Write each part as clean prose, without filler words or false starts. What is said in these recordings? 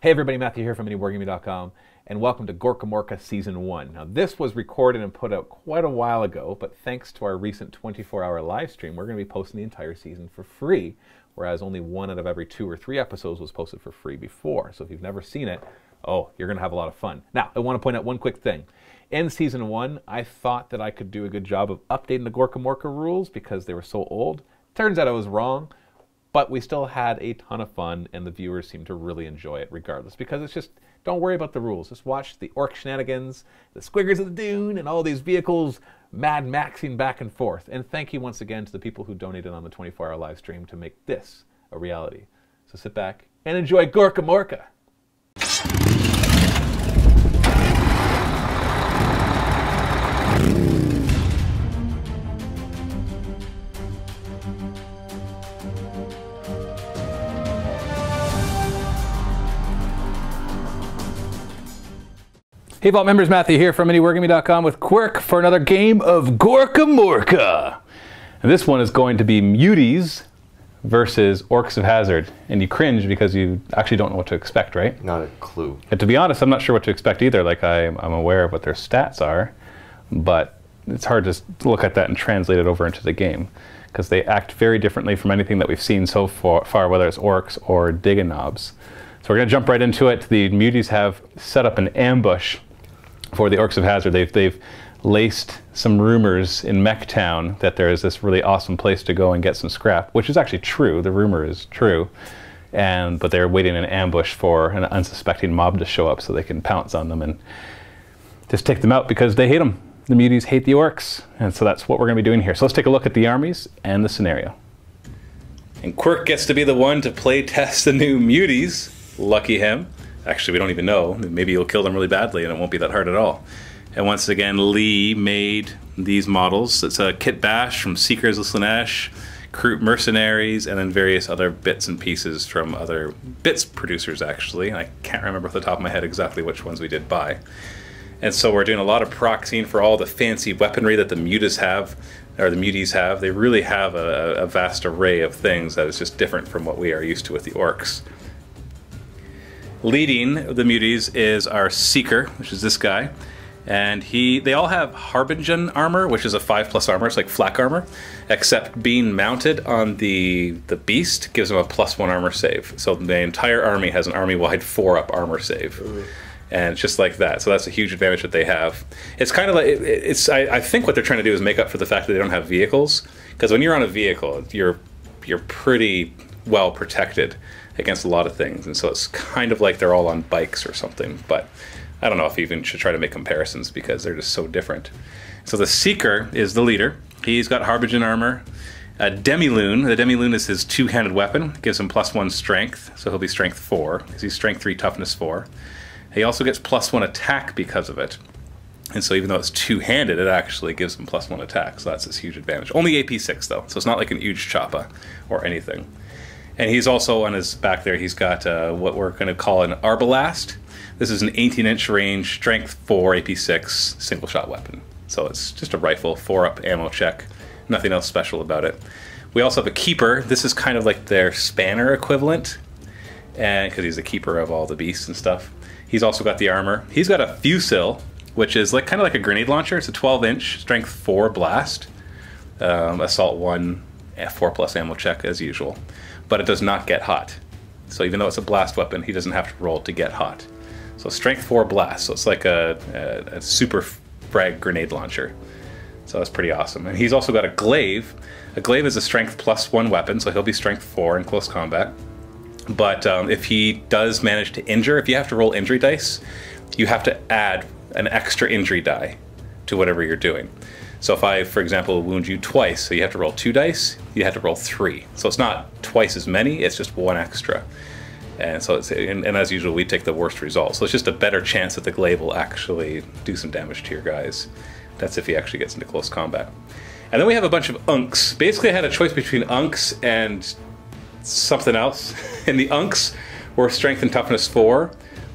Hey everybody, Matthew here from MiniWarGaming.com, and welcome to Gorkamorka Season 1. Now this was recorded and put out quite a while ago, but thanks to our recent 24-hour live stream, we're going to be posting the entire season for free, whereas only one out of every 2 or 3 episodes was posted for free before. So if you've never seen it, oh, you're going to have a lot of fun. Now, I want to point out one quick thing. In Season 1, I thought that I could do a good job of updating the Gorkamorka rules because they were so old. Turns out I was wrong. But we still had a ton of fun, and the viewers seem to really enjoy it regardless, because it's just, don't worry about the rules. Just watch the orc shenanigans, the squiggers of the dune, and all these vehicles mad maxing back and forth. And thank you once again to the people who donated on the 24-hour live stream to make this a reality. So sit back and enjoy Gorkamorka. Hey Vault members, Matthew here from MiniWarGaming.com with Quirk for another game of Gorkamorka. And this one is going to be Muties versus Orks of Hazzard. And you cringe because you actually don't know what to expect, right? Not a clue. And to be honest, I'm not sure what to expect either. Like I'm aware of what their stats are, but it's hard to look at that and translate it over into the game because they act very differently from anything that we've seen so far, whether it's Orks or Diggin-Knobs. So we're going to jump right into it. The Muties have set up an ambush for the Orks of Hazzard. They've laced some rumors in Mech Town that there is this really awesome place to go and get some scrap, which is actually true. The rumor is true. But they're waiting in ambush for an unsuspecting mob to show up so they can pounce on them and just take them out because they hate them. The Muties hate the Orks, and so that's what we're going to be doing here. So let's take a look at the armies and the scenario. And Quirk gets to be the one to play test the new Muties. Lucky him. Actually, we don't even know. Maybe he'll kill them really badly and it won't be that hard at all. And once again, Lee made these models. It's a kit bash from Seekers of Slaanesh, Crew Mercenaries, and then various other bits and pieces from other bits producers, actually. I can't remember off the top of my head exactly which ones we did buy. And so we're doing a lot of proxying for all the fancy weaponry that the Muties have. They really have a vast array of things that is just different from what we are used to with the Orks. Leading the Muties is our Seeker, which is this guy, and they all have Harbingen armor, which is a 5+ armor. It's like flak armor, except being mounted on the beast gives them a +1 armor save. So the entire army has an army-wide 4-up armor save, and it's just like that. So that's a huge advantage that they have. It's kind of like I think what they're trying to do is make up for the fact that they don't have vehicles, because when you're on a vehicle, you're pretty well protected against a lot of things, and so it's kind of like they're all on bikes or something, but I don't know if you even should try to make comparisons because they're just so different. So the Seeker is the leader. He's got Harbingen armor. Demi-Loon, the Demi-Loon is his 2-handed weapon, gives him +1 strength, so he'll be strength 4, because he's strength 3, toughness 4. He also gets +1 attack because of it, and so even though it's 2-handed, it actually gives him +1 attack, so that's his huge advantage. Only AP 6 though, so it's not like an huge choppa or anything. And he's also, on his back there, he's got what we're going to call an Arbalast. This is an 18-inch range, strength 4, AP 6, single-shot weapon. So it's just a rifle, 4-up ammo check. Nothing else special about it. We also have a Keeper. This is kind of like their Spanner equivalent, and because he's the keeper of all the beasts and stuff. He's also got the armor. He's got a Fusil, which is kind of like a grenade launcher. It's a 12-inch, strength 4 blast, assault 1, 4+ ammo check as usual. But it does not get hot. So even though it's a blast weapon, he doesn't have to roll to get hot. So strength 4 blast, so it's like a super frag grenade launcher. So that's pretty awesome. And he's also got a Glaive. A Glaive is a strength +1 weapon, so he'll be strength 4 in close combat. But if he does manage to injure, if you have to roll injury dice, you have to add an extra injury die to whatever you're doing. So if I, for example, wound you twice, so you have to roll 2 dice, you have to roll 3. So it's not twice as many, it's just 1 extra. And so and as usual, we take the worst result. So it's just a better chance that the Glaive will actually do some damage to your guys. That's if he actually gets into close combat. And then we have a bunch of Unks. Basically, I had a choice between Unks and something else. And the Unks were strength and toughness 4,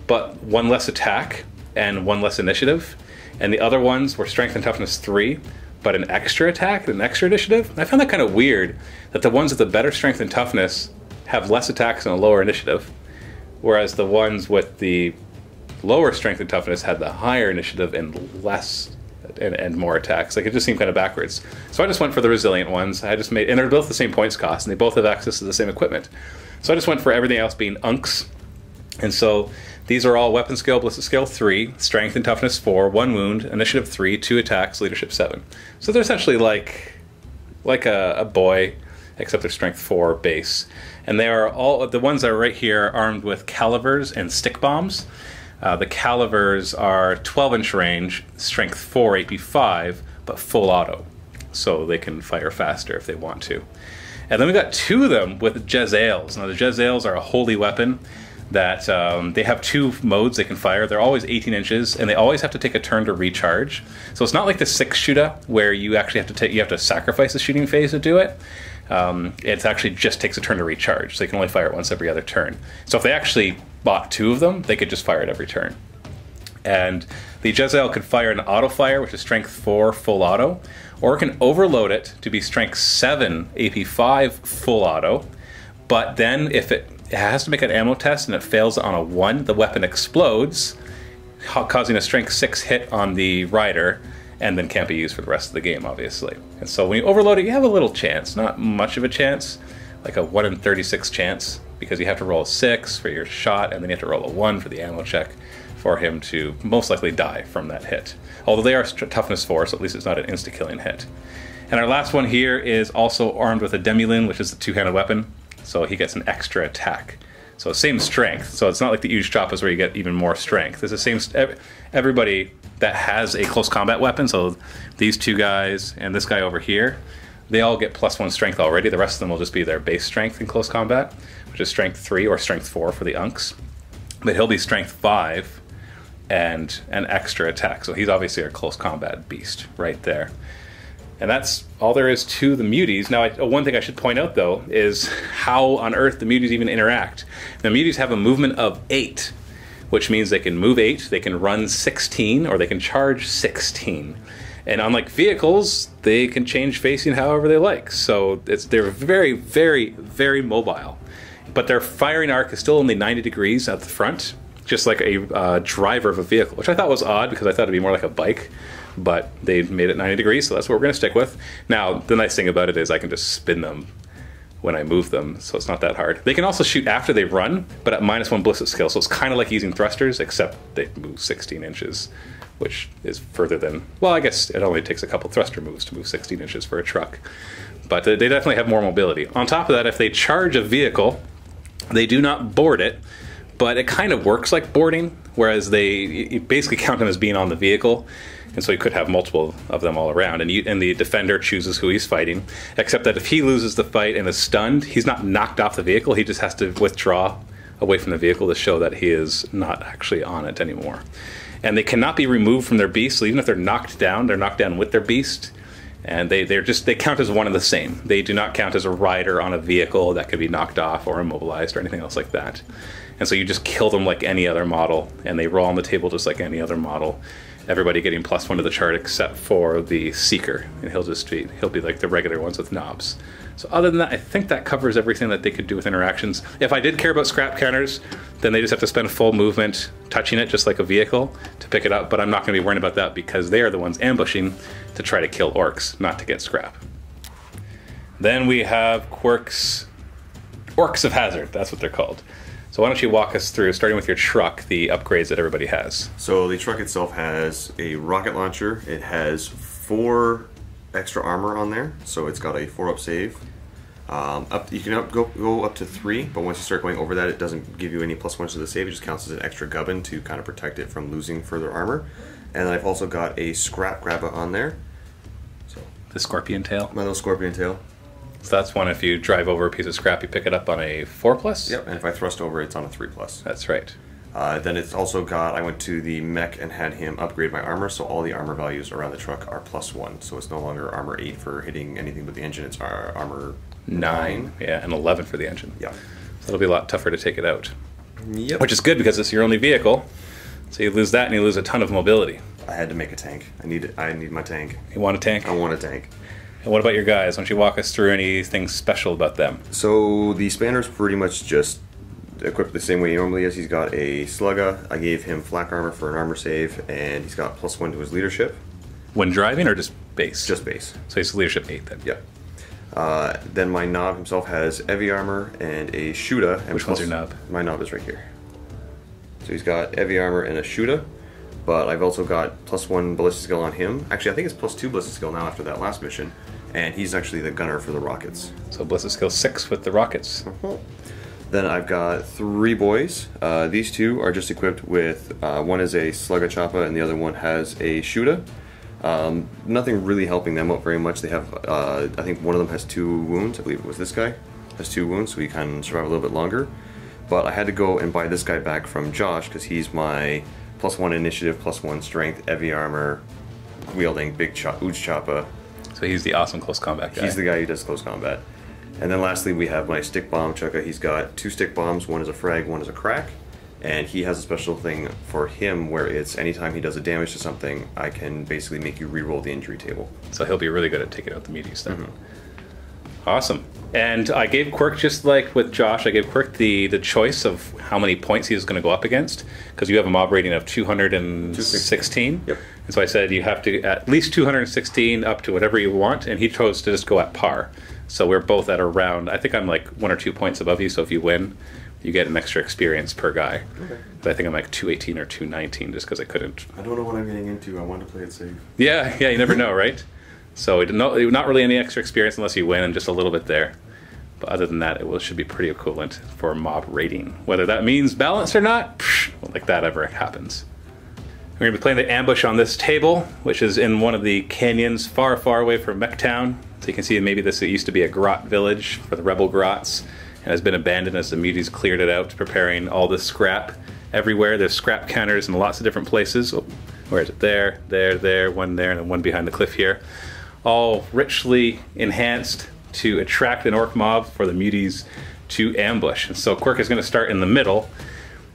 but 1 less attack and 1 less initiative. And the other ones were strength and toughness 3, but an extra attack and an extra initiative. And I found that kind of weird, that the ones with the better strength and toughness have less attacks and a lower initiative, whereas the ones with the lower strength and toughness had the higher initiative and less and more attacks. Like, it just seemed kind of backwards. So I just went for the resilient ones. I just made, and they're both the same points cost, and they both have access to the same equipment. So I just went for everything else being unks. And so these are all weapon skill, ballistic skill 3, strength and toughness 4, 1 wound, initiative 3, 2 attacks, leadership 7. So they're essentially like a boy, except they're strength 4 base. And they are all, the ones that are right here, armed with calivers and stick bombs. The calivers are 12-inch range, strength 4, AP 5, but full auto. So they can fire faster if they want to. And then we got 2 of them with Jezzails. Now the Jezzails are a holy weapon that they have 2 modes they can fire. They're always 18 inches, and they always have to take a turn to recharge. So it's not like the 6-shooter where you actually have to sacrifice the shooting phase to do it. It actually just takes a turn to recharge, so they can only fire it once every other turn. So if they actually bought 2 of them, they could just fire it every turn. And the Jezzail could fire an auto fire, which is strength 4 full auto, or it can overload it to be strength 7 AP 5 full auto. But then if it has to make an ammo test and it fails on a 1, the weapon explodes, causing a strength 6 hit on the rider, and then can't be used for the rest of the game, obviously. And so when you overload it, you have a little chance, not much of a chance, like a 1 in 36 chance, because you have to roll a 6 for your shot, and then you have to roll a 1 for the ammo check for him to most likely die from that hit. Although they are toughness 4, so at least it's not an insta-killing hit. And our last one here is also armed with a Demilin, which is the 2-handed weapon, so he gets an extra attack. So same strength, so it's not like the huge choppas where you get even more strength. It's the same, everybody that has a close combat weapon, so these 2 guys and this guy over here, they all get +1 strength already. The rest of them will just be their base strength in close combat, which is strength 3 or strength 4 for the unks. But he'll be strength 5 and an extra attack. So he's obviously our close combat beast right there. And that's all there is to the Muties. Now, one thing I should point out, though, is how on earth the Muties even interact. The Muties have a movement of 8, which means they can move 8, they can run 16, or they can charge 16. And unlike vehicles, they can change facing however they like. So they're very, very, very mobile. But their firing arc is still only 90 degrees at the front, just like a driver of a vehicle, which I thought was odd because I thought it'd be more like a bike. But they made it 90 degrees, so that's what we're going to stick with. Now, the nice thing about it is I can just spin them when I move them, so it's not that hard. They can also shoot after they run, but at -1 ballistic skill, so it's kind of like using thrusters, except they move 16 inches, which is further than, well, I guess it only takes a couple thruster moves to move 16 inches for a truck. But they definitely have more mobility. On top of that, if they charge a vehicle, they do not board it, but it kind of works like boarding, whereas you basically count them as being on the vehicle. And so you could have multiple of them all around, and the defender chooses who he's fighting, except that if he loses the fight and is stunned, he's not knocked off the vehicle, he just has to withdraw away from the vehicle to show that he is not actually on it anymore. And they cannot be removed from their beast, so even if they're knocked down with their beast, and they count as one and the same. They do not count as a rider on a vehicle that could be knocked off or immobilized or anything else like that. And so you just kill them like any other model, and they roll on the table just like any other model. Everybody getting +1 to the chart except for the Seeker, and he'll be like the regular ones with knobs. So other than that, I think that covers everything that they could do with interactions. If I did care about scrap counters, then they just have to spend full movement touching it just like a vehicle to pick it up, but I'm not going to be worrying about that because they are the ones ambushing to try to kill orcs, not to get scrap. Then we have Quirk's Orks of Hazzard, that's what they're called. So why don't you walk us through, starting with your truck, the upgrades that everybody has. So the truck itself has a rocket launcher. It has 4 extra armor on there, so it's got a 4-up save. You can go up to 3, but once you start going over that, it doesn't give you any +1s to the save. It just counts as an extra gubbin to kind of protect it from losing further armor. And then I've also got a scrap grabber on there. So the scorpion tail? My little scorpion tail. So that's one, if you drive over a piece of scrap, you pick it up on a 4+? Yep, and if I thrust over, it's on a 3+. That's right. Then it's also got, I went to the mech and had him upgrade my armor, so all the armor values around the truck are +1. So it's no longer armor 8 for hitting anything but the engine, it's armor 9. Yeah, and 11 for the engine. Yeah. So it'll be a lot tougher to take it out. Yep. Which is good because it's your only vehicle. So you lose that and you lose a ton of mobility. I had to make a tank. I need my tank. You want a tank? I want a tank. And what about your guys? Why don't you walk us through anything special about them? So the spanner's pretty much just equipped the same way he normally is. He's got a Slugga. I gave him flak armor for an armor save, and he's got +1 to his leadership. When driving or just base? Just base. So he's leadership 8 then? Yep. Then my Nob himself has heavy armor and a Shuda. And which one's your Nob? My Nob is right here. So he's got heavy armor and a Shuda, but I've also got +1 ballistic skill on him. Actually, I think it's +2 ballistic skill now after that last mission, and he's actually the gunner for the rockets. So ballistic skill 6 with the rockets. Then I've got 3 boys. These 2 are just equipped with, one is a Slugga Choppa and the other one has a Shuda. Nothing really helping them out very much. They have, I think one of them has 2 wounds. I believe it was this guy. Has 2 wounds, so he can survive a little bit longer. But I had to go and buy this guy back from Josh because he's my +1 initiative, +1 strength, heavy armor, wielding big Uj Choppa. So he's the awesome close combat guy. He's the guy who does close combat. And then lastly we have my stick bomb Chukka. He's got 2 stick bombs, one is a frag, one is a crack. And he has a special thing for him where it's anytime he does a damage to something, I can basically make you re-roll the injury table. So he'll be really good at taking out the Muties then. Awesome. And I gave Quirk, just like with Josh, I gave Quirk the choice of how many points he was going to go up against, because you have a mob rating of 216. Yep. And so I said you have to at least 216 up to whatever you want, and he chose to just go at par. So we're both at around, I think I'm like 1 or 2 points above you, so if you win, you get an extra experience per guy. Okay. But I think I'm like 218 or 219 just because I couldn't. I don't know what I'm getting into. I want to play it safe. Yeah, you never know, right? So not really any extra experience unless you win, and just a little bit there. But other than that, it should be pretty equivalent for mob rating. Whether that means balanced or not, won't like that ever happens. We're going to be playing the ambush on this table, which is in one of the canyons far, far away from Mechtown. So you can see maybe this used to be a grot village for the rebel grots, and has been abandoned as the Muties cleared it out, preparing all this scrap everywhere. There's scrap counters in lots of different places. Oh, where is it? There, one there, and then one behind the cliff here. All richly enhanced to attract an orc mob for the Muties to ambush. And so Quirk is going to start in the middle,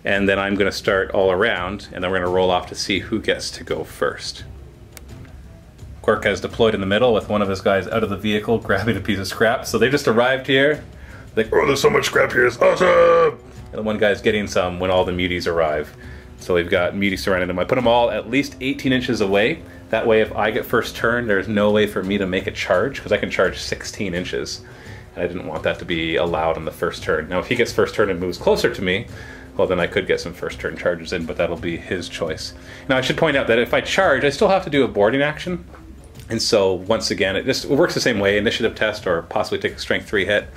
and then I'm going to start all around, and then we're going to roll off to see who gets to go first. Quirk has deployed in the middle with one of his guys out of the vehicle grabbing a piece of scrap. So they just arrived here. Like, oh, there's so much scrap here, it's awesome! And one guy's getting some when all the Muties arrive. So we've got Muties surrounding them. I put them all at least 18 inches away. That way if I get first turn, there's no way for me to make a charge, because I can charge 16 inches. And I didn't want that to be allowed on the first turn. Now if he gets first turn and moves closer to me, well then I could get some first turn charges in, but that'll be his choice. Now I should point out that if I charge, I still have to do a boarding action. And so once again, it works the same way, initiative test or possibly take a strength 3 hit.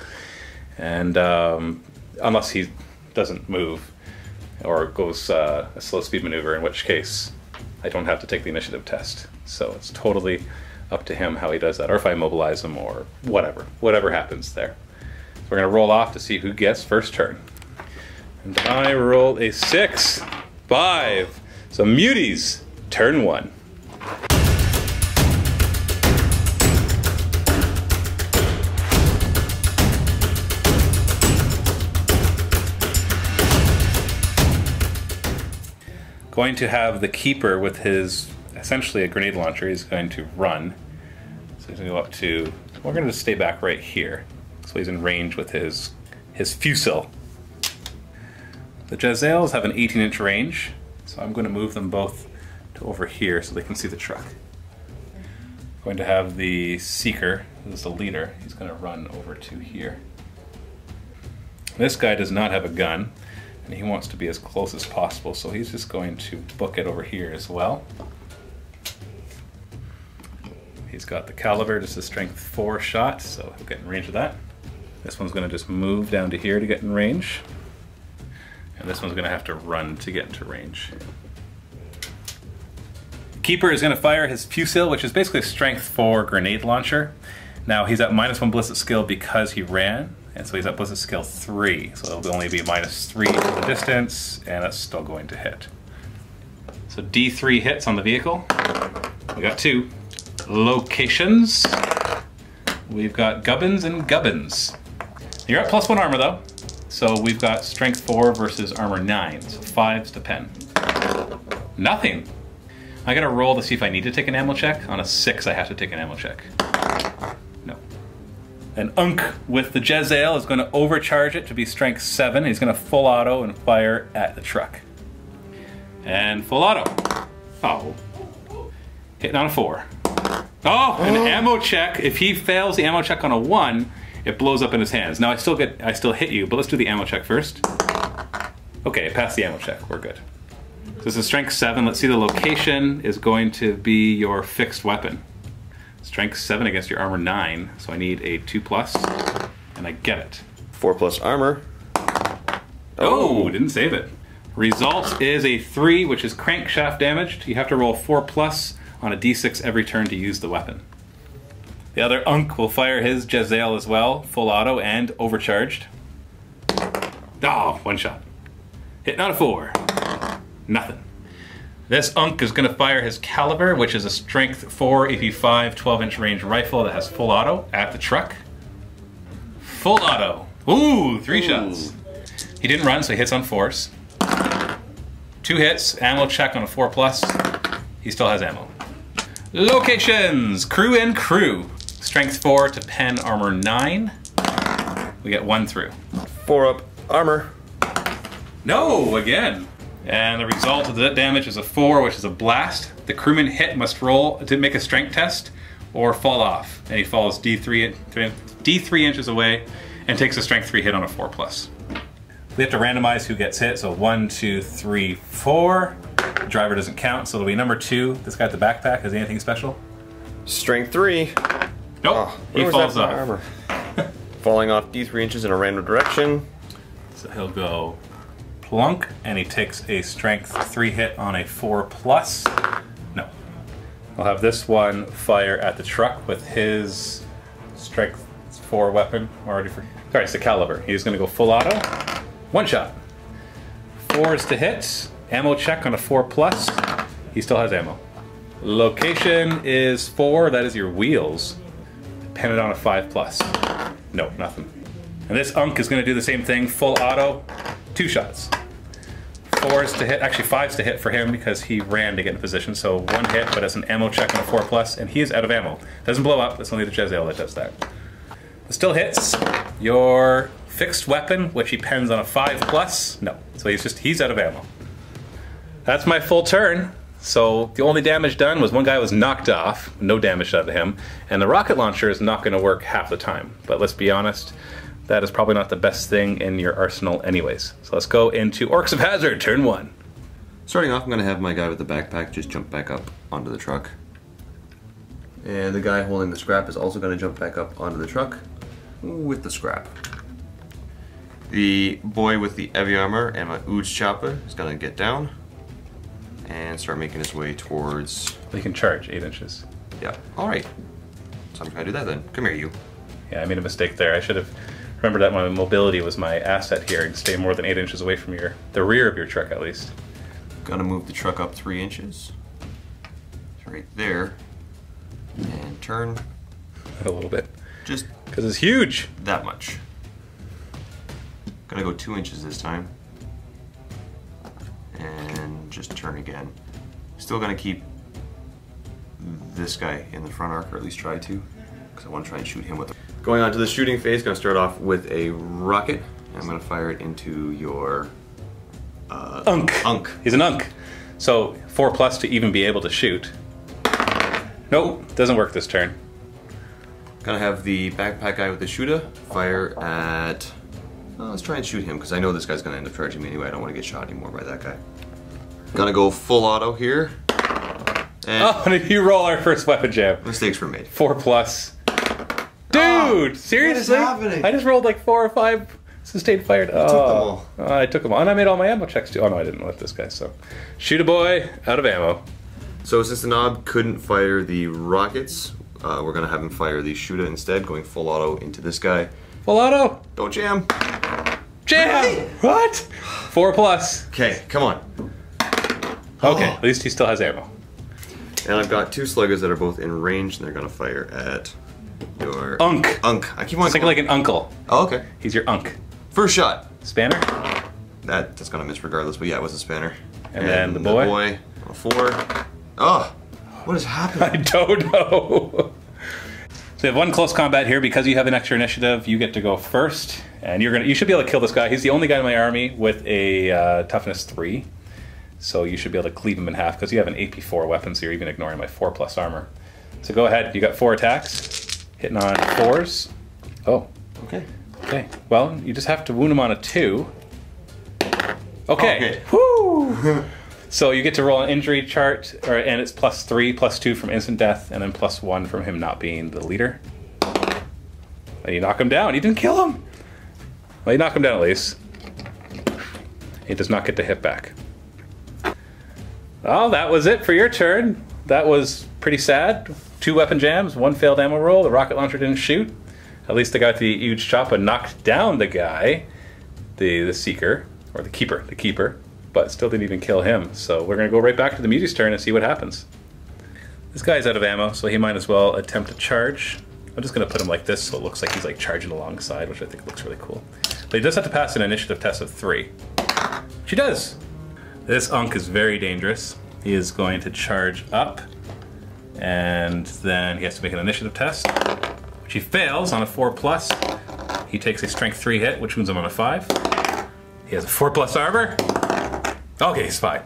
And unless he doesn't move or goes a slow speed maneuver, in which case I don't have to take the initiative test. So it's totally up to him how he does that, or if I immobilize him, or whatever happens there. So we're going to roll off to see who gets first turn. And I roll a 6, 5. So Muties, turn 1. Going to have the keeper with his, essentially a grenade launcher. He's going to run. So he's going to go up to, we're going to just stay back right here. So he's in range with his fusil. The Jezzails have an 18-inch range, so I'm going to move them both to over here so they can see the truck. Going to have the Seeker, who's the leader. He's going to run over to here. This guy does not have a gun, and he wants to be as close as possible, so he's just going to book it over here as well. He's got the caliber, just a strength 4 shot, so he'll get in range of that. This one's going to just move down to here to get in range. And this one's going to have to run to get into range. Keeper is going to fire his fusil, which is basically a strength 4 grenade launcher. Now he's at -1 ballistic skill because he ran, and so he's at ballistic skill 3. So it'll only be -3 for the distance, and that's still going to hit. So D3 hits on the vehicle. We got 2 locations. We've got Gubbins and Gubbins. You're at +1 armor though. So we've got strength 4 versus armor 9, so 5s to pen. Nothing. I gotta roll to see if I need to take an ammo check. On a 6, I have to take an ammo check. No. An Unk with the Jezzail is going to overcharge it to be strength 7. He's going to full auto and fire at the truck. And full auto. Oh. Hitting on a 4. Oh, an ammo check. If he fails the ammo check on a 1, it blows up in his hands. Now I still hit you, but let's do the ammo check first. Okay, pass the ammo check. We're good. So this is strength 7. Let's see, the location is going to be your fixed weapon. Strength 7 against your armor 9, so I need a 2+, and I get it. 4+ armor. Oh, didn't save it. Result is a 3, which is crankshaft damaged. You have to roll 4+ on a d6 every turn to use the weapon. The other Unk will fire his Jezzail as well, full auto and overcharged. Oh, 1 shot. Hitting on a 4. Nothing. This Unk is going to fire his Caliber, which is a strength 4 AP5 12-inch range rifle that has full auto at the truck. Full auto. Ooh, 3 shots. He didn't run, so he hits on force. 2 hits, ammo check on a 4+. He still has ammo. Locations, crew and crew. Strength 4 to pen armor 9. We get 1 through. 4 armor. No, again. And the result of that damage is a 4, which is a blast. The crewman hit must roll to make a strength test or fall off. And he falls D3 inches away and takes a strength 3 hit on a 4+. We have to randomize who gets hit, so 1, 2, 3, 4. The driver doesn't count, so it'll be number 2. This guy at the backpack, has anything special? Strength 3. Nope, Oh, he falls off. Armor? Falling off D3 inches in a random direction. So he'll go plunk, and he takes a strength 3 hit on a 4+. No. I'll have this one fire at the truck with his strength 4 weapon already for. Sorry, it's the Caliber. He's going to go full auto. 1 shot. 4 is to hit. Ammo check on a 4+. He still has ammo. Location is 4. That is your wheels. Dependent on a 5+. No, nothing. And this Unk is going to do the same thing. Full auto. 2 shots. 4 is to hit. Actually, 5's to hit for him because he ran to get in position. So 1 hit, but has an ammo check on a 4+, and he is out of ammo. Doesn't blow up. It's only the Jezzail that does that. It still hits. Your fixed weapon, which he pens on a 5+. No. So he's out of ammo. That's my full turn. So the only damage done was one guy was knocked off, no damage done to him, and the rocket launcher is not going to work half the time. But let's be honest, that is probably not the best thing in your arsenal anyways. So let's go into Orks of Hazzard, turn 1. Starting off, I'm going to have my guy with the backpack just jump back up onto the truck. And the guy holding the scrap is also going to jump back up onto the truck with the scrap. The boy with the heavy armor and my Ood's chopper is going to get down and start making his way towards... He can charge 8 inches. Yeah, alright. So I'm going to do that then. Come here, you. Yeah, I made a mistake there. I should have remembered that my mobility was my asset here and stay more than 8 inches away from the rear of your truck at least. Gonna move the truck up 3 inches. Right there. And turn. A little bit. Just because it's huge. That much. Gonna go 2 inches this time. And just turn again. Still gonna keep this guy in the front arc, or at least try to, because I want to try and shoot him with it. Going on to the shooting phase, gonna start off with a rocket. I'm gonna fire it into your Unk. Unk. He's an Unk. So 4+ to even be able to shoot. Nope, doesn't work this turn. Gonna have the backpack guy with the shooter fire at... let's try and shoot him, because I know this guy's gonna end up charging me anyway. I don't want to get shot anymore by that guy. Gonna go full auto here. And you roll our first weapon jam. Mistakes were made. 4+. Dude, seriously? What is happening? I just rolled like 4 or 5 sustained fired. I took them all. I took them all. And I made all my ammo checks too. Oh no, I didn't with this guy, so. Shoot a boy, out of ammo. So since the knob couldn't fire the rockets, we're gonna have him fire the shooter instead, going full auto into this guy. Full auto? Don't jam. Jam! Really? What? 4+. Okay, come on. Okay, at least he still has ammo. And I've got 2 sluggers that are both in range, and they're gonna fire at your... Unk. Unk. I keep on Think like an uncle. Oh, okay. He's your Unk. First shot. Spanner? That's gonna miss regardless, but yeah, it was a spanner. And then the boy? The boy, a 4. Oh, what is happening? I don't know. So you have one close combat here. Because you have an extra initiative, you get to go first. And you should be able to kill this guy. He's the only guy in my army with a toughness 3. So you should be able to cleave him in half because you have an AP4 weapon, so you're even ignoring my 4+ armor. So go ahead. You got 4 attacks. Hitting on 4s. Oh. Okay. Okay. Well, you just have to wound him on a 2. Okay. Woo! So you get to roll an injury chart, and it's +3, +2 from instant death, and then +1 from him not being the leader. And you knock him down. You didn't kill him. Well, you knock him down at least. He does not get to hit back. Oh, that was it for your turn. That was pretty sad. 2 weapon jams, 1 failed ammo roll. The rocket launcher didn't shoot. At least the guy with the huge choppa knocked down the guy, the seeker, or the keeper, but still didn't even kill him. So we're gonna go right back to the Muties' turn and see what happens. This guy's out of ammo, so he might as well attempt to charge. I'm just gonna put him like this so it looks like he's like charging alongside, which I think looks really cool. But he does have to pass an initiative test of 3. Which he does. This Unk is very dangerous. He is going to charge up, and then he has to make an initiative test, which he fails on a 4+. He takes a strength 3 hit, which wounds him on a 5. He has a 4+ armor. Okay, he's fine.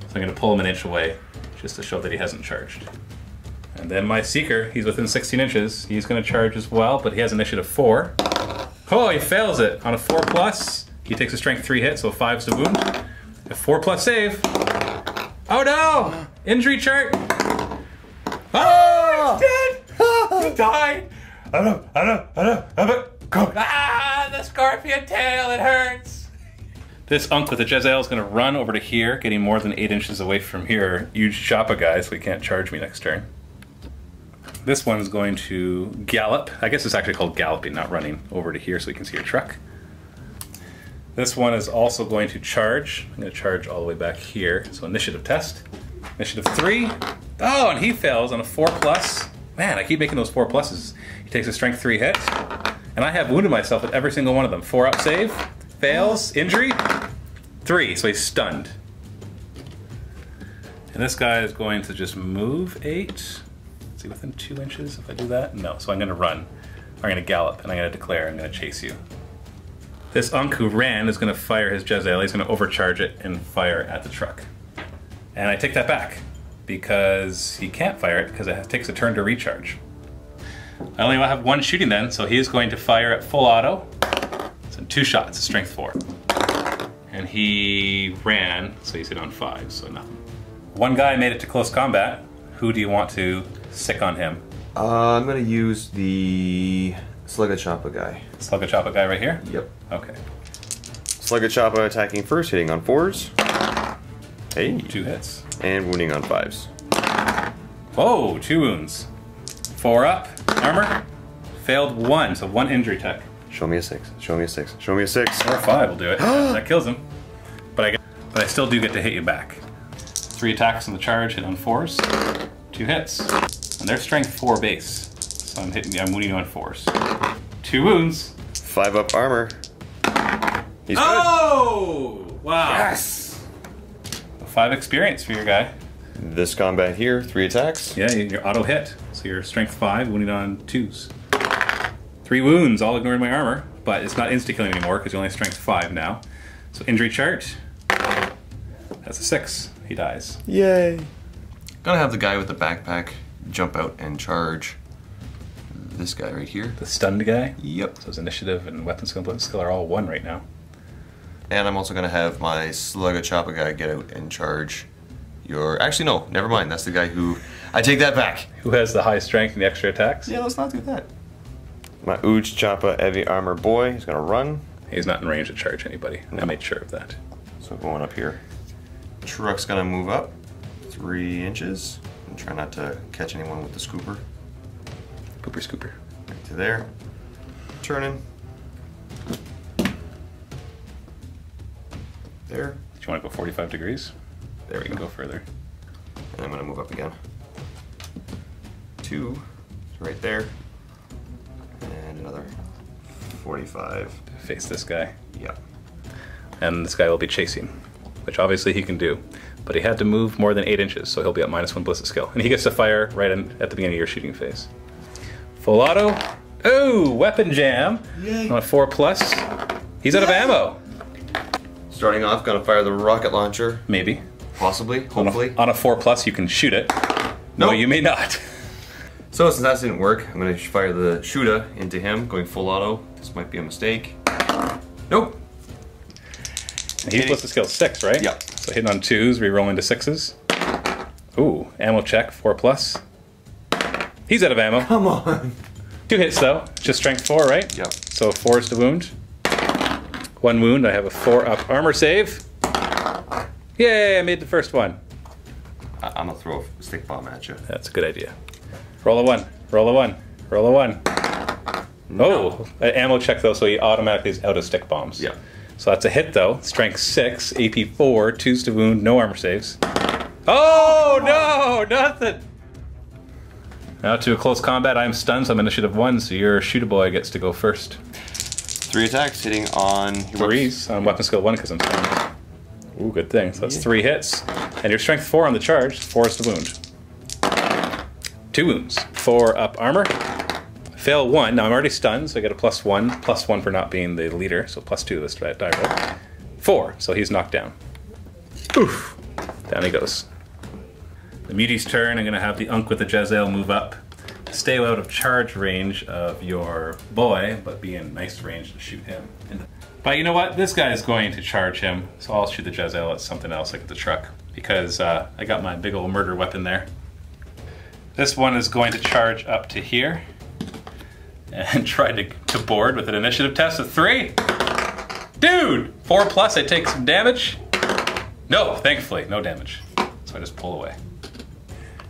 So I'm gonna pull him an inch away, just to show that he hasn't charged. And then my Seeker, he's within 16 inches. He's gonna charge as well, but he has initiative 4. Oh, he fails it on a 4+. He takes a strength 3 hit, so 5's the wound. A 4+ save. Oh no! Injury chart. Oh, he's dead. He died. Ah, the scorpion tail, it hurts. This Unk with the Jezzail is going to run over to here, getting more than 8 inches away from here. Huge choppa guy, so he can't charge me next turn. This one's going to gallop. I guess it's actually called galloping, not running, over to here so we can see your truck. This one is also going to charge. I'm going to charge all the way back here. So initiative test. Initiative 3. Oh, and he fails on a 4+. Man, I keep making those 4+. He takes a strength 3 hit. And I have wounded myself with every single one of them. 4 up save. Fails. Injury. 3. So he's stunned. And this guy is going to just move 8. Is he within 2 inches if I do that? No. So I'm going to run. I'm going to gallop, and I'm going to declare I'm going to chase you. This Unk who ran is going to fire his Jezzail. He's going to overcharge it and fire at the truck. And I take that back because he can't fire it because it takes a turn to recharge. I only have 1 shooting then, so he's going to fire at full auto. So 2 shots, a strength 4. And he ran, so he's hit on 5, so nothing. 1 guy made it to close combat. Who do you want to sick on him? I'm going to use the Slugga guy. Slugga guy right here? Yep. Okay. Slugga attacking first, hitting on 4s. Hey. 2 hits. And wounding on 5s. Whoa, 2 wounds. 4 up, armor. Failed 1, so 1 injury tech. Show me a 6. Show me a 6. Show me a 6. Or 5 will do it. That kills him. But I still do get to hit you back. 3 attacks on the charge, hit on 4s. 2 hits. And they're strength 4 base. So I'm wounding you on 4s. 2 wounds. 5 up armor. He's good. Oh! Wow. Yes! 5 experience for your guy. This combat here, 3 attacks. Yeah, you're auto hit. So you're strength 5, wounding on 2s. 3 wounds, all ignoring my armor, but it's not insta-killing anymore because you're only strength 5 now. So injury chart. That's a 6. He dies. Yay! Gonna have the guy with the backpack jump out and charge this guy right here. The stunned guy? Yep. So his initiative and weapon skill are all 1 right now. And I'm also gonna have my Slugga guy get out and charge your... Actually, no, never mind. That's the guy who... I take that back. Who has the high strength and the extra attacks? Yeah, let's not do that. My Uj Choppa heavy armor boy, he's gonna run. He's not in range to charge anybody. No. I made sure of that. So going up here. Truck's gonna move up 3 inches and try not to catch anyone with the scooper. Pooper scooper. Right to there. Turning. There. Do you want to go 45 degrees? There we Go go. further. And I'm gonna move up again. 2 right there. And another 45. Face this guy. Yeah. And this guy will be chasing, which obviously he can do. But he had to move more than 8 inches, so he'll be at -1 ballistic skill. And he gets to fire right at the beginning of your shooting phase. Full auto. Oh, weapon jam. Yay. On a 4+. He's out of ammo. Starting off, gonna fire the rocket launcher. Maybe. Possibly, hopefully. On a 4+, you can shoot it. No, Nope. you may not. So since that didn't work, I'm gonna fire the shooter into him, going full auto. This might be a mistake. Nope. And he's supposed to skill 6, right? Yep. So hitting on 2s, re-rolling to 6s. Ooh, ammo check, 4+. He's out of ammo. Come on. 2 hits though, just strength 4, right? Yep. So 4 is to wound. 1 wound, I have a 4-up armor save. Yay, I made the first one. I'm gonna throw a stick bomb at you. That's a good idea. Roll a 1, roll a 1, roll a 1. No. Oh, ammo check though, so he automatically is out of stick bombs. Yeah. So that's a hit though. Strength 6, AP 4, 2s to wound, no armor saves. Oh no, nothing! Now to a close combat, I am stunned, so I'm initiative 1, so your shooter boy gets to go first. 3 attacks hitting on... 3s on weapon skill 1 because I'm stunned. Ooh, good thing. So that's 3 hits. And your strength 4 on the charge, 4 is to wound. 2 wounds. 4 up armor. Fail 1. Now I'm already stunned, so I get a +1. +1 for not being the leader, so +2 to this die roll. 4, so he's knocked down. Oof. Down he goes. The Muties' turn. I'm going to have the Unk with the Jezzail move up. Stay out of charge range of your boy, but be in nice range to shoot him. But you know what? This guy is going to charge him, so I'll shoot the Jezzail at something else, like the truck, because I got my big old murder weapon there. This one is going to charge up to here and try to board with an initiative test of 3. Dude! 4+, I take some damage. No, thankfully, no damage. So I just pull away.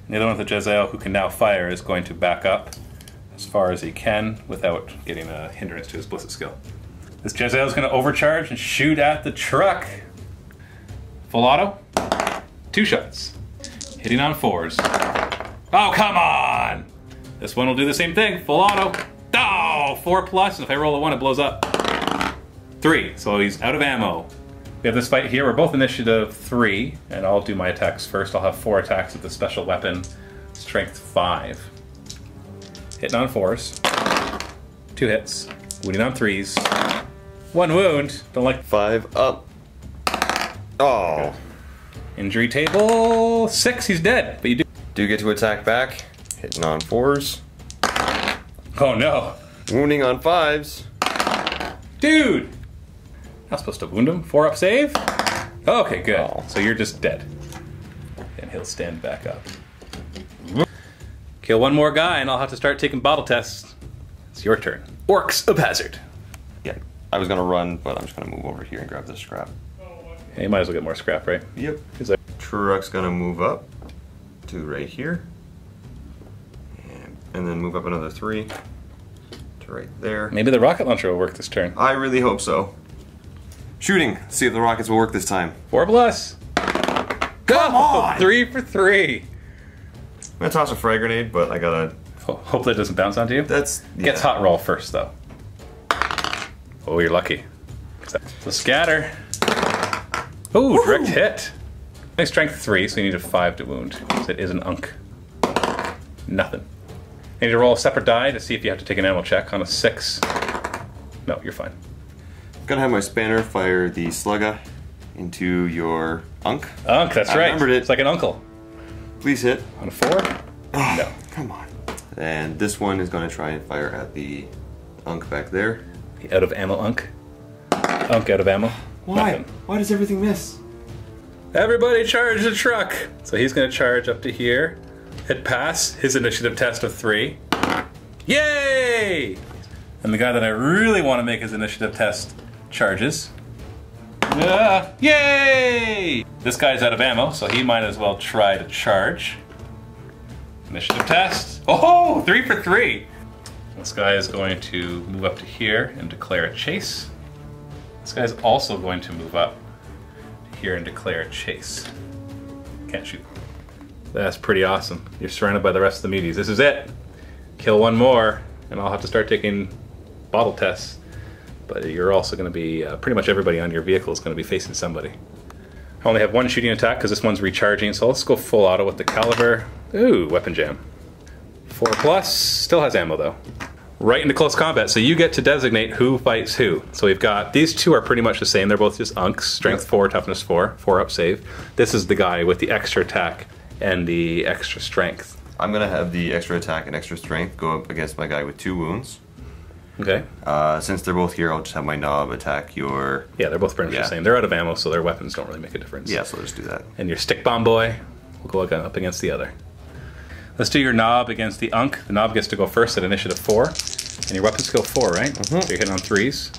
And the other one with the Jezzail, who can now fire, is going to back up as far as he can without getting a hindrance to his Blizzard skill. This Jezzail is going to overcharge and shoot at the truck. Full auto. 2 shots. Hitting on 4s. Oh, come on! This one will do the same thing. Full auto. Oh, 4+, and if I roll a 1, it blows up. 3, so he's out of ammo. We have this fight here. We're both initiative 3, and I'll do my attacks first. I'll have 4 attacks with the special weapon. Strength 5. Hitting on 4s. 2 hits. Wounding on 3s. 1 wound. Don't like 5 up. Oh. Injury table 6. He's dead. But you Do get to attack back. Hitting on 4s. Oh no. Wounding on 5s. Dude! Not supposed to wound him. 4-up save? Okay, good. Oh. So you're just dead. And he'll stand back up. Kill 1 more guy and I'll have to start taking bottle tests. It's your turn. Orks of Hazzard. Yeah. I was gonna run, but I'm just gonna move over here and grab this scrap. Yeah, you might as well get more scrap, right? Yep. He's like, Truck's gonna move up to right here. And then move up another 3 to right there. maybe the rocket launcher will work this turn. I really hope so. Shooting. See if the rockets will work this time. 4+. Come on! 3 for 3. I'm gonna toss a frag grenade, but I gotta... Hope that doesn't bounce onto you. That's... Yeah. Gets hot roll first, though. Oh, you're lucky. So scatter. Ooh, direct hit. Nice strength 3, so you need a 5 to wound. Because it is an Unk. Nothing. You need to roll a separate die to see if you have to take an ammo check on a 6. No, you're fine. Gonna have my spanner fire the slugga into your Unk. Unk, that's I right. remembered it. It's like an uncle. Please hit. On a 4? Oh, No. Come on. And this one is gonna try and fire at the Unk back there. The out of ammo Unk. Unk out of ammo. Why? Nothing. Why does everything miss? Everybody charge the truck! So he's gonna charge up to here. Hit pass, his initiative test of 3. Yay! And the guy that I really want to make his initiative test charges. Yay! This guy's out of ammo, so he might as well try to charge. Initiative test. Oh, 3 for 3! This guy is going to move up to here and declare a chase. This guy's also going to move up here and declare a chase. Can't shoot. That's pretty awesome. You're surrounded by the rest of the Muties. This is it. Kill 1 more, and I'll have to start taking bottle tests. But you're also going to be, pretty much everybody on your vehicle is going to be facing somebody. I only have 1 shooting attack because this one's recharging, so let's go full auto with the caliber. Ooh, weapon jam. 4+, still has ammo though. Right into close combat, so you get to designate who fights who. So we've got, these two are pretty much the same. They're both just unks, strength 4, toughness 4, 4-up save. This is the guy with the extra attack and the extra strength. I'm gonna have the extra attack and extra strength go up against my guy with 2 wounds. Okay. Since they're both here, I'll just have my knob attack your... Yeah, they're both pretty much the same. They're out of ammo, so their weapons don't really make a difference. Yeah, so let's do that. And your stick bomb boy will go up against the other. Let's do your knob against the unk. The knob gets to go first at initiative 4. And your weapon skill 4, right? So you're hitting on 3s.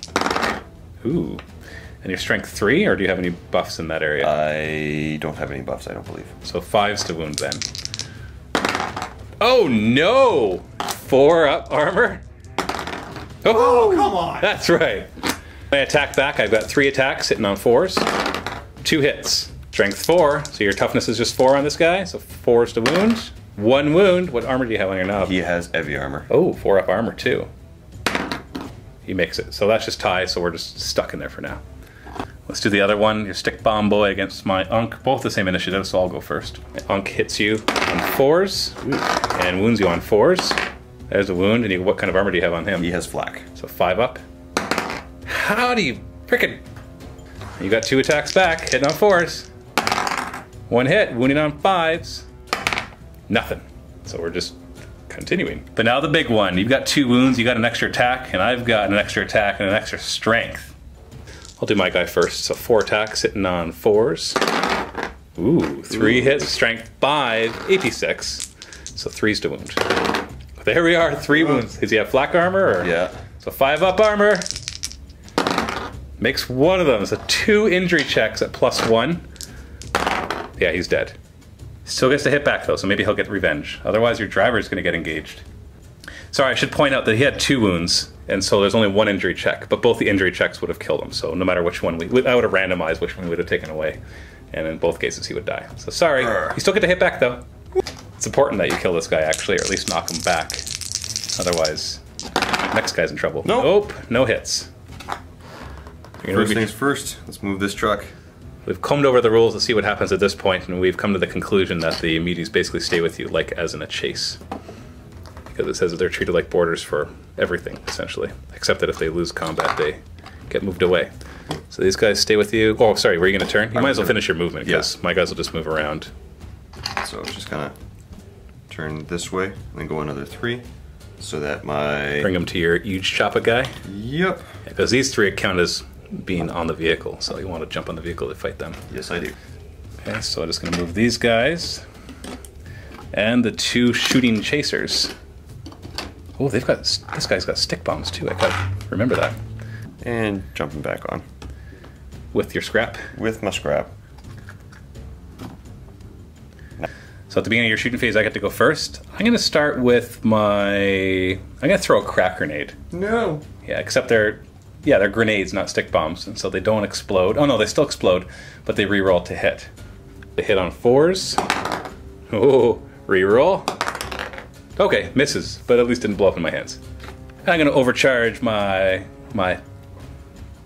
Ooh. And your strength 3, or do you have any buffs in that area? I don't have any buffs, I don't believe. So 5s to wound then. Oh no! 4-up armor? Oh, come on! That's right. I attack back. I've got 3 attacks hitting on 4s. 2 hits. Strength 4, so your toughness is just 4 on this guy, so 4s to wound. 1 wound. What armor do you have on your knob? He has heavy armor. Oh, 4-up armor too. He makes it. So that's just tie, so we're just stuck in there for now. Let's do the other one. Your stick bomb boy against my unk. Both the same initiative, so I'll go first. My unk hits you on 4s and wounds you on 4s. There's a wound, and what kind of armor do you have on him? He has flak. So 5-up. How do you frickin'... You got 2 attacks back, hitting on 4s. 1 hit, wounding on 5s. Nothing. So we're just continuing. But now the big one. You've got 2 wounds, you got an extra attack, and I've got an extra attack and an extra strength. I'll do my guy first. So 4 attacks hitting on 4s. Ooh, 3 hits, strength 5, AP 6. So 3s to wound. There we are, 3 wounds. Does he have flak armor? Or? Yeah. So 5-up armor. Makes one of them. So 2 injury checks at +1. Yeah, he's dead. Still gets to hit back though, so maybe he'll get revenge. Otherwise your driver is going to get engaged. Sorry, I should point out that he had 2 wounds, and so there's only 1 injury check, but both the injury checks would have killed him, so no matter which one, I would have randomized which one we would have taken away. And in both cases he would die. So sorry, you still get to hit back though. It's important that you kill this guy actually, or at least knock him back. Otherwise, next guy's in trouble. Nope, no hits. First things first, let's move this truck. We've combed over the rules to see what happens at this point, and we've come to the conclusion that the Muties basically stay with you like as in a chase. Because it says that they're treated like boarders for everything, essentially. Except that if they lose combat, they get moved away. So these guys stay with you. Oh, sorry, were you going to turn? You might as well finish your movement, because my guys will just move around. So just kind of turn this way, and then go another 3, so that my... Bring them to your huge choppa guy? Yep. Because these 3 count as being on the vehicle, so you want to jump on the vehicle to fight them. Yes, I do. Okay, so I'm just going to move these guys. And the 2 shooting chasers. Oh, they've got... This guy's got stick bombs too, I gotta remember that. And jumping back on. With your scrap? With my scrap. So at the beginning of your shooting phase, I get to go first. I'm going to start with my... I'm going to throw a crack grenade. No. Yeah, except they're grenades, not stick bombs, and so they don't explode. Oh no, they still explode, but they reroll to hit. They hit on 4s. Oh, reroll. Okay, misses, but at least didn't blow up in my hands. I'm going to overcharge my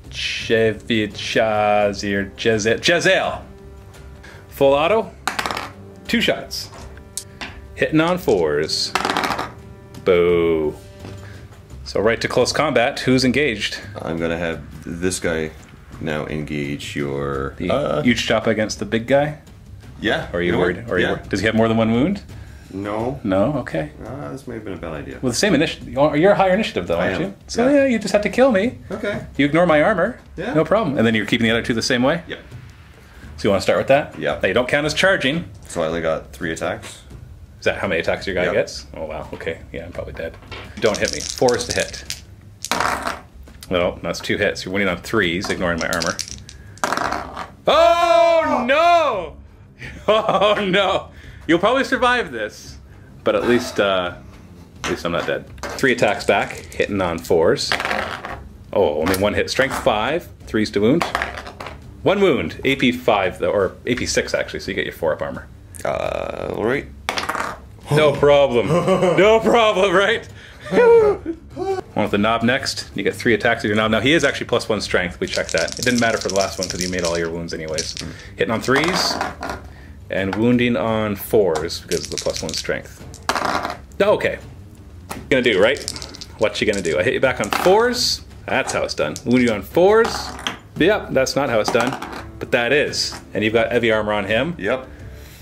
Chevy Chazier Jezzail. Full auto. 2 shots. Hitting on 4s. Boo. So right to close combat. Who's engaged? I'm gonna have this guy now engage your... The huge chop against the big guy? Yeah. Or are you worried? Or does he have more than 1 wound? No. No? Okay. This may have been a bad idea. Well, the same initiative. You're a higher initiative though, aren't you? So yeah, you just have to kill me. Okay. You ignore my armor. Yeah. No problem. And then you're keeping the other 2 the same way? Yep. So you want to start with that? Yeah. Now you don't count as charging. So I only got 3 attacks. Is that how many attacks your guy gets? Oh wow, okay. Yeah, I'm probably dead. Don't hit me. 4s to hit. No, that's 2 hits. You're winning on 3s, ignoring my armor. Oh no! Oh no! You'll probably survive this, but at least I'm not dead. 3 attacks back, hitting on 4s. Oh, only 1 hit. Strength 5, 3s to wound. 1 wound. AP 5 though, or AP 6 actually. So you get your 4-up armor. All right. No problem. No problem, right? One with the knob next. You get 3 attacks with your knob. Now he is actually +1 strength. We checked that. It didn't matter for the last one because you made all your wounds anyways. Hitting on 3s and wounding on 4s because of the +1 strength. Okay. Gonna do, right? What you gonna do? I hit you back on 4s. That's how it's done. Wound you on 4s. Yep, that's not how it's done. But that is. And you've got heavy armor on him. Yep.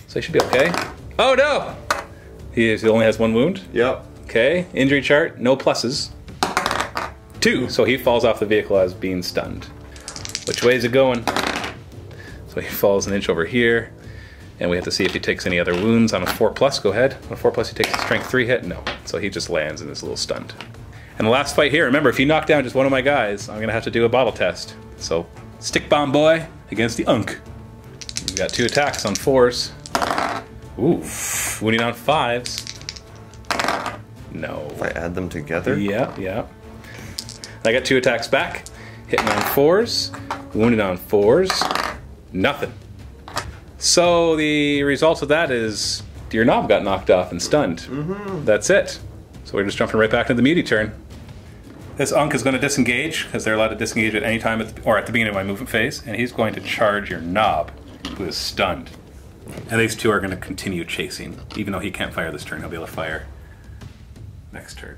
So he should be okay. Oh no! He only has 1 wound. Yep. Okay, injury chart, no pluses. 2, so he falls off the vehicle as being stunned. Which way is it going? So he falls an inch over here. And we have to see if he takes any other wounds on a 4+. Go ahead. On a 4+, he takes a strength 3 hit. No. So he just lands and is a little stunned. And the last fight here, remember, if you knock down just one of my guys, I'm going to have to do a bottle test. So, Stick Bomb Boy against the Unk. We've got 2 attacks on 4s. Ooh. Wounding on 5s. No. If I add them together? Yeah, yeah. I got 2 attacks back. Hitting on 4s. Wounded on 4s. Nothing. So the result of that is your knob got knocked off and stunned. That's it. So we're just jumping right back into the Mutie turn. This Unk is going to disengage, because they're allowed to disengage at any time at the beginning of my movement phase, and he's going to charge your knob, who is stunned. And these 2 are going to continue chasing. Even though he can't fire this turn, he'll be able to fire next turn.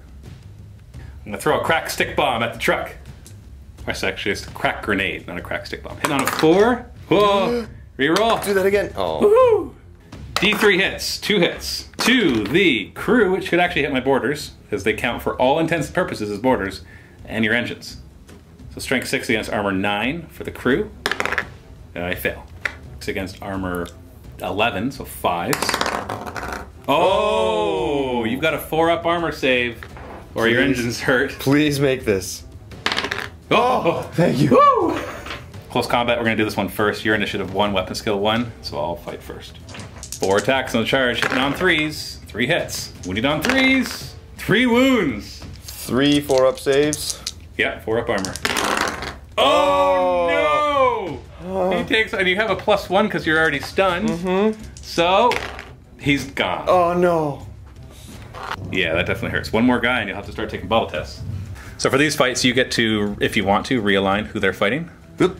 I'm going to throw a crack stick bomb at the truck. That's actually just a crack grenade, not a crack stick bomb. Hitting on a 4. Whoa! Reroll. Do that again. Oh. Woohoo! D3 hits. 2 hits. To the crew, which should actually hit my borders, because they count for all intents and purposes as borders, and your engines. So strength 6 against armor 9 for the crew. And I fail. 6 against armor 11, so 5s. Oh! You've got a 4-up armor save, or your engine's hurt. Please make this. Oh! Thank you. Woo! Close combat, we're going to do this one first. Your initiative 1, weapon skill 1, so I'll fight first. 4 attacks on the charge, hitting on 3s. 3 hits. Wounded on 3s. 3 wounds. 3 4-up saves. Yeah, 4-up armor. Oh no! He takes, and you have a +1 because you're already stunned. So, he's gone. Oh no. Yeah, that definitely hurts. One more guy and you'll have to start taking bottle tests. So for these fights, you get to, if you want to, realign who they're fighting. Boop.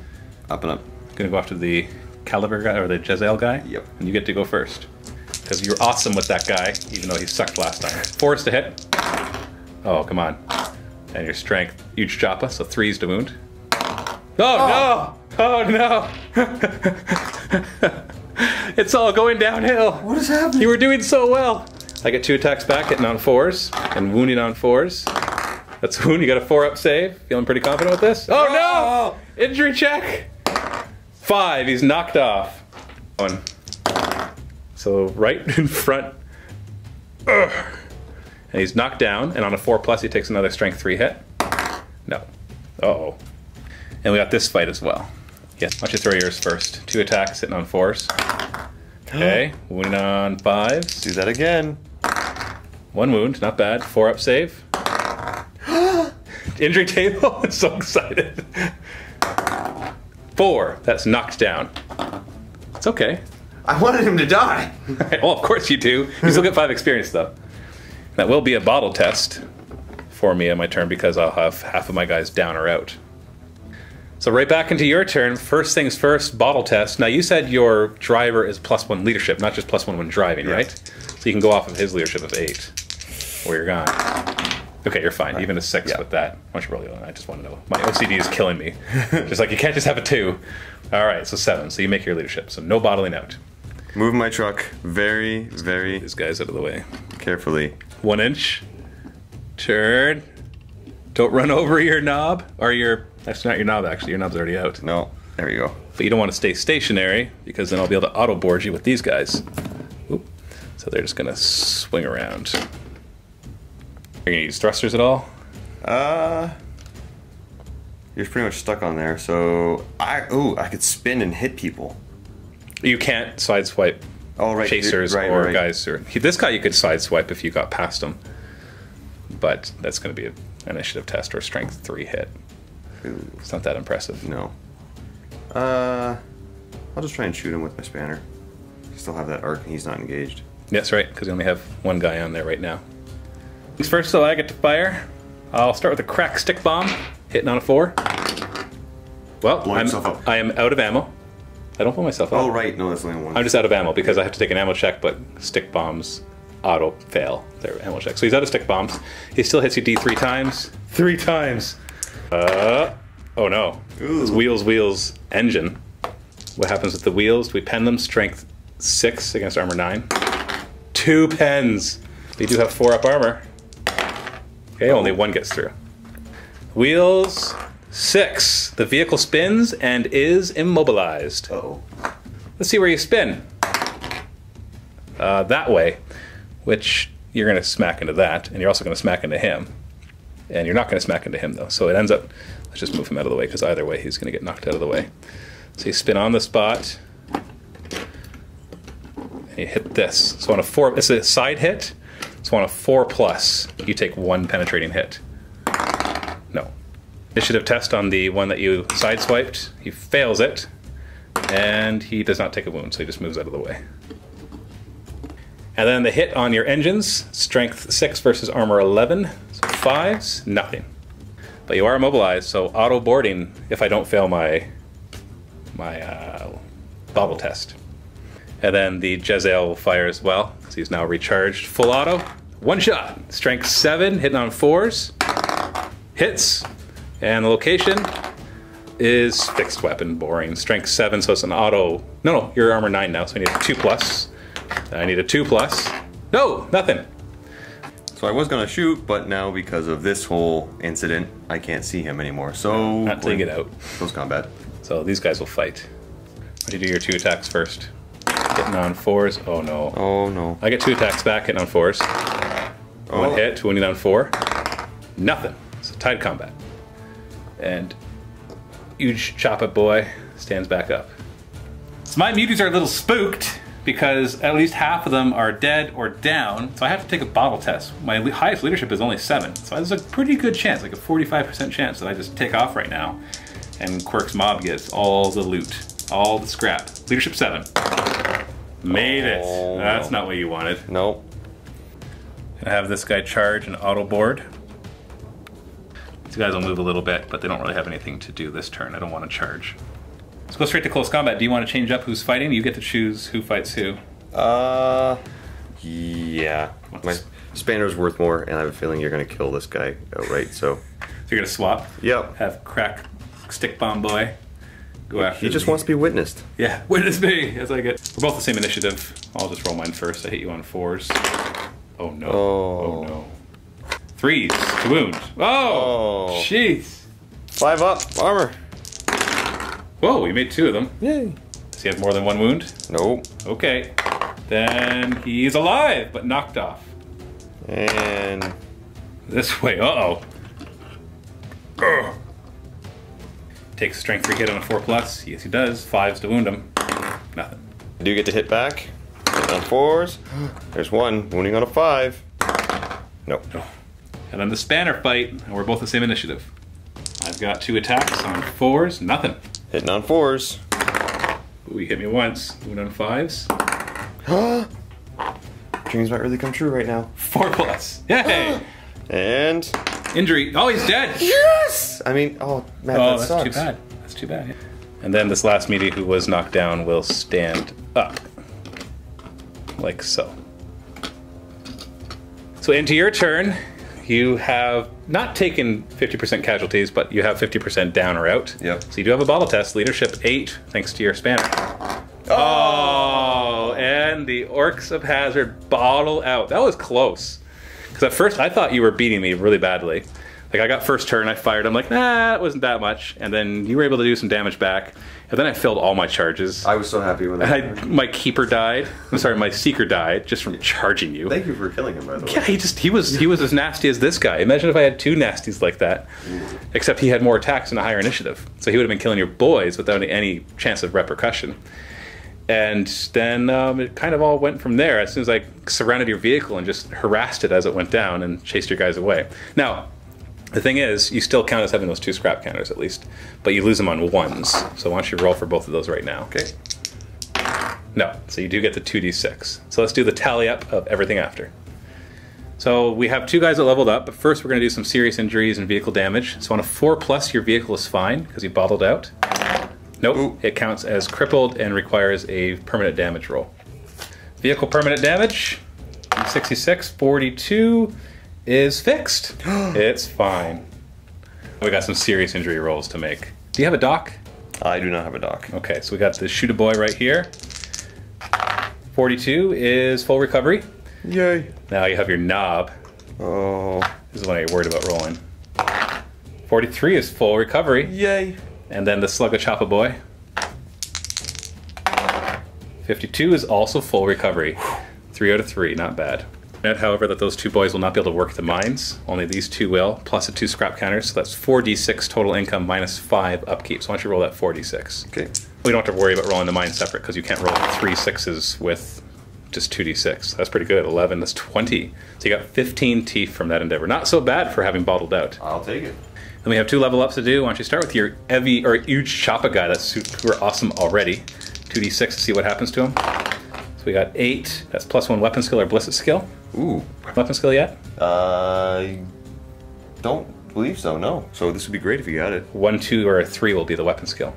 Up and up. Gonna go after the Caliber guy, or the Jezzael guy. Yep. And you get to go first. Because you're awesome with that guy, even though he sucked last time. 4s to hit. Oh, come on. And your strength, huge Joppa, so 3s to wound. Oh, no! Oh, no! It's all going downhill. What is happening? You were doing so well. I get 2 attacks back, hitting on 4s, and wounding on 4s. That's a wound, you got a 4-up save. Feeling pretty confident with this? Oh, no! Injury check! 5, he's knocked off. 1. So right in front. Ugh. And he's knocked down, and on a 4+, he takes another strength 3 hit. No. Uh-oh. And we got this fight as well. Yes, why don't you throw yours first? 2 attacks, hitting on 4s. Okay, wounding on 5s. Do that again. 1 wound, not bad. 4-up save. Injury table, I'm so excited. 4, that's knocked down. It's okay. I wanted him to die. Well, of course you do. You still get 5 experience though. That will be a bottle test for me on my turn because I'll have half of my guys down or out. So right back into your turn. First things first, bottle test. Now you said your driver is +1 leadership, not just +1 when driving, right? So you can go off of his leadership of 8, or you're gone. Okay, you're fine. Even a 6 with that. Why don't you roll the other one? I just want to know. My OCD is killing me. Just like, you can't just have a 2. All right, so 7. So you make your leadership. So no bottling out. Move my truck very, very... These guys out of the way. Carefully. 1 inch. Turn. Don't run over your knob. Or your... That's not your knob, actually. Your knob's already out. No. There you go. But you don't want to stay stationary, because then I'll be able to auto-board you with these guys. Oop. So they're just going to swing around. Are you going to use thrusters at all? You're pretty much stuck on there, so... I could spin and hit people. You can't sideswipe chasers or guys. Or this guy you could sideswipe if you got past him. But that's going to be an initiative test or a strength 3 hit. Ooh. It's not that impressive. No. I'll just try and shoot him with my spanner. I still have that arc and he's not engaged. That's right, because you only have 1 guy on there right now. First, so I get to fire. I'll start with a crack stick bomb, hitting on a 4. Well, I am out of ammo. I don't pull myself up. Oh, right. No, that's only 1. I'm just out of ammo because I have to take an ammo check, but stick bombs auto fail their ammo check. So he's out of stick bombs. He still hits you D3 times. 3 times. Oh no. Ooh. It's wheels engine. What happens with the wheels? We pen them, strength 6 against armor 9. 2 pens. They do have 4 up armor. Okay, only 1 gets through. Wheels 6. The vehicle spins and is immobilized. Uh-oh. Let's see where you spin. That way, which you're going to smack into that, and you're also going to smack into him. And you're not going to smack into him, though. So it ends up, let's just move him out of the way, because either way he's going to get knocked out of the way. So you spin on the spot, and you hit this. So on a 4, it's a side hit, so on a 4+, you take 1 penetrating hit. No. Initiative test on the one that you sideswiped, he fails it, and he does not take a wound, so he just moves out of the way. And then the hit on your engines, strength 6 versus armor 11, so 5s, nothing. But you are immobilized, so auto boarding if I don't fail my bobble test. And then the Jezzail will fire as well, because he's now recharged full auto. 1 shot, strength 7, hitting on 4s, hits, and the location is fixed weapon, boring. Strength 7, so it's an auto. No, you're armor 9 now, so I need a 2+. I need a 2+. No, nothing. So I was gonna shoot, but now because of this whole incident, I can't see him anymore. So Not till you get out. Close combat. So these guys will fight. Why don't you do your 2 attacks first? Hitting on 4s. Oh no. Oh no. I get 2 attacks back, hitting on 4s. Oh. 1 hit, wounding on 4. Nothing. It's a tied combat. And huge chop it boy stands back up. So my muties are a little spooked because at least half of them are dead or down. So I have to take a bottle test. My highest leadership is only 7. So there's a pretty good chance, like a 45% chance that I just take off right now. And Quirk's mob gets all the loot, all the scrap. Leadership 7. Made it. That's not what you wanted. Nope. Gonna have this guy charge and auto board. These guys will move a little bit, but they don't really have anything to do this turn. I don't want to charge. Let's go straight to close combat. Do you want to change up who's fighting? You get to choose who fights who. Yeah. My Spanner's worth more, and I have a feeling you're going to kill this guy outright, so... So you're going to swap? Yep. Have Crack Stick Bomb Boy go after He just wants to be witnessed. Yeah, witness me as I get... We're both the same initiative. I'll just roll mine first. I hit you on 4s. Oh no. Oh no. 3s to wound. Oh! Jeez. 5 up. Armor. Whoa, we made 2 of them. Yay. Does he have more than 1 wound? Nope. Okay. Then he's alive, but knocked off. And... This way. Uh-oh. Ugh. Takes a strength 3 hit on a 4+. Yes, he does. 5s to wound him. Nothing. I do get to hit back. Hit on 4s. There's 1. Wounding on a 5. Nope. No. And then the Spanner fight, and we're both the same initiative. I've got 2 attacks on 4s. Nothing. Hitting on 4s. Ooh, you hit me once. Wound on 5s. Dreams might really come true right now. 4+. Yay! And... Injury. Oh, he's dead! Yes! I mean, oh, man, Oh, that that's sucks. too bad. That's too bad. Yeah. And then this last meaty who was knocked down will stand up. Like so. So into your turn, you have not taken 50% casualties, but you have 50% down or out. Yep. So you do have a bottle test, leadership 8, thanks to your Spanner. Oh, and the Orks of Hazzard bottle out. That was close. Because at first I thought you were beating me really badly. Like I got first turn, I fired, I'm like, nah, it wasn't that much. And then you were able to do some damage back. And then I filled all my charges. I was so happy when that My keeper died. I'm sorry, my seeker died just from charging you. Thank you for killing him, by the way. Yeah, he was as nasty as this guy. Imagine if I had 2 nasties like that. Except he had more attacks and a higher initiative. So he would have been killing your boys without any chance of repercussion. And then it kind of all went from there as soon as I surrounded your vehicle and just harassed it as it went down and chased your guys away. Now, the thing is, you still count as having those 2 scrap counters at least, but you lose them on 1s. So why don't you roll for both of those right now? Okay. No, so you do get the 2d6. So let's do the tally up of everything after. So we have 2 guys that leveled up, but first we're going to do some serious injuries and vehicle damage. So on a 4+, your vehicle is fine because you bottled out. Nope, Ooh. It counts as crippled and requires a permanent damage roll. Vehicle permanent damage. 66, 42 is fixed. It's fine. We got some serious injury rolls to make. Do you have a dock? I do not have a dock. Okay, so we got the shoot a boy right here. 42 is full recovery. Yay. Now you have your knob. Oh. This is when you're worried about rolling. 43 is full recovery. Yay. And then the Slugga Choppa boy. 52 is also full recovery. 3 out of 3, not bad. Note, however, that those two boys will not be able to work the mines. Only these two will, plus the 2 scrap counters. So that's 4d6 total income minus 5 upkeep. So why don't you roll that 4d6? Okay. We don't have to worry about rolling the mines separate because you can't roll 3 6s with just 2d6. That's pretty good. 11, that's 20. So you got 15 teeth from that endeavor. Not so bad for having bottled out. I'll take it. Then we have 2 level ups to do. Why don't you start with your heavy or huge Choppa guy that's super awesome already. 2d6 to see what happens to him. So we got 8. That's plus 1 weapon skill or ballistic skill. Ooh. Weapon skill yet? I don't believe so, no. So this would be great if you got it. 1, 2, or a 3 will be the weapon skill.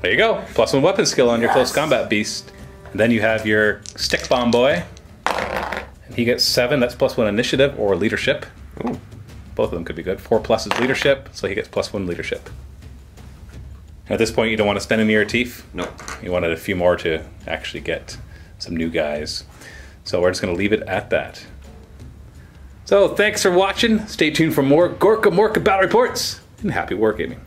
There you go. Plus 1 weapon skill on your close combat beast. And then you have your stick bomb boy. And he gets 7. That's plus 1 initiative or leadership. Ooh. Both of them could be good. 4 plus is leadership, so he gets plus 1 leadership. At this point, you don't want to spend any of your teeth. No. You wanted a few more to actually get some new guys. So we're just going to leave it at that. So thanks for watching. Stay tuned for more Gorkamorka battle reports, and happy wargaming.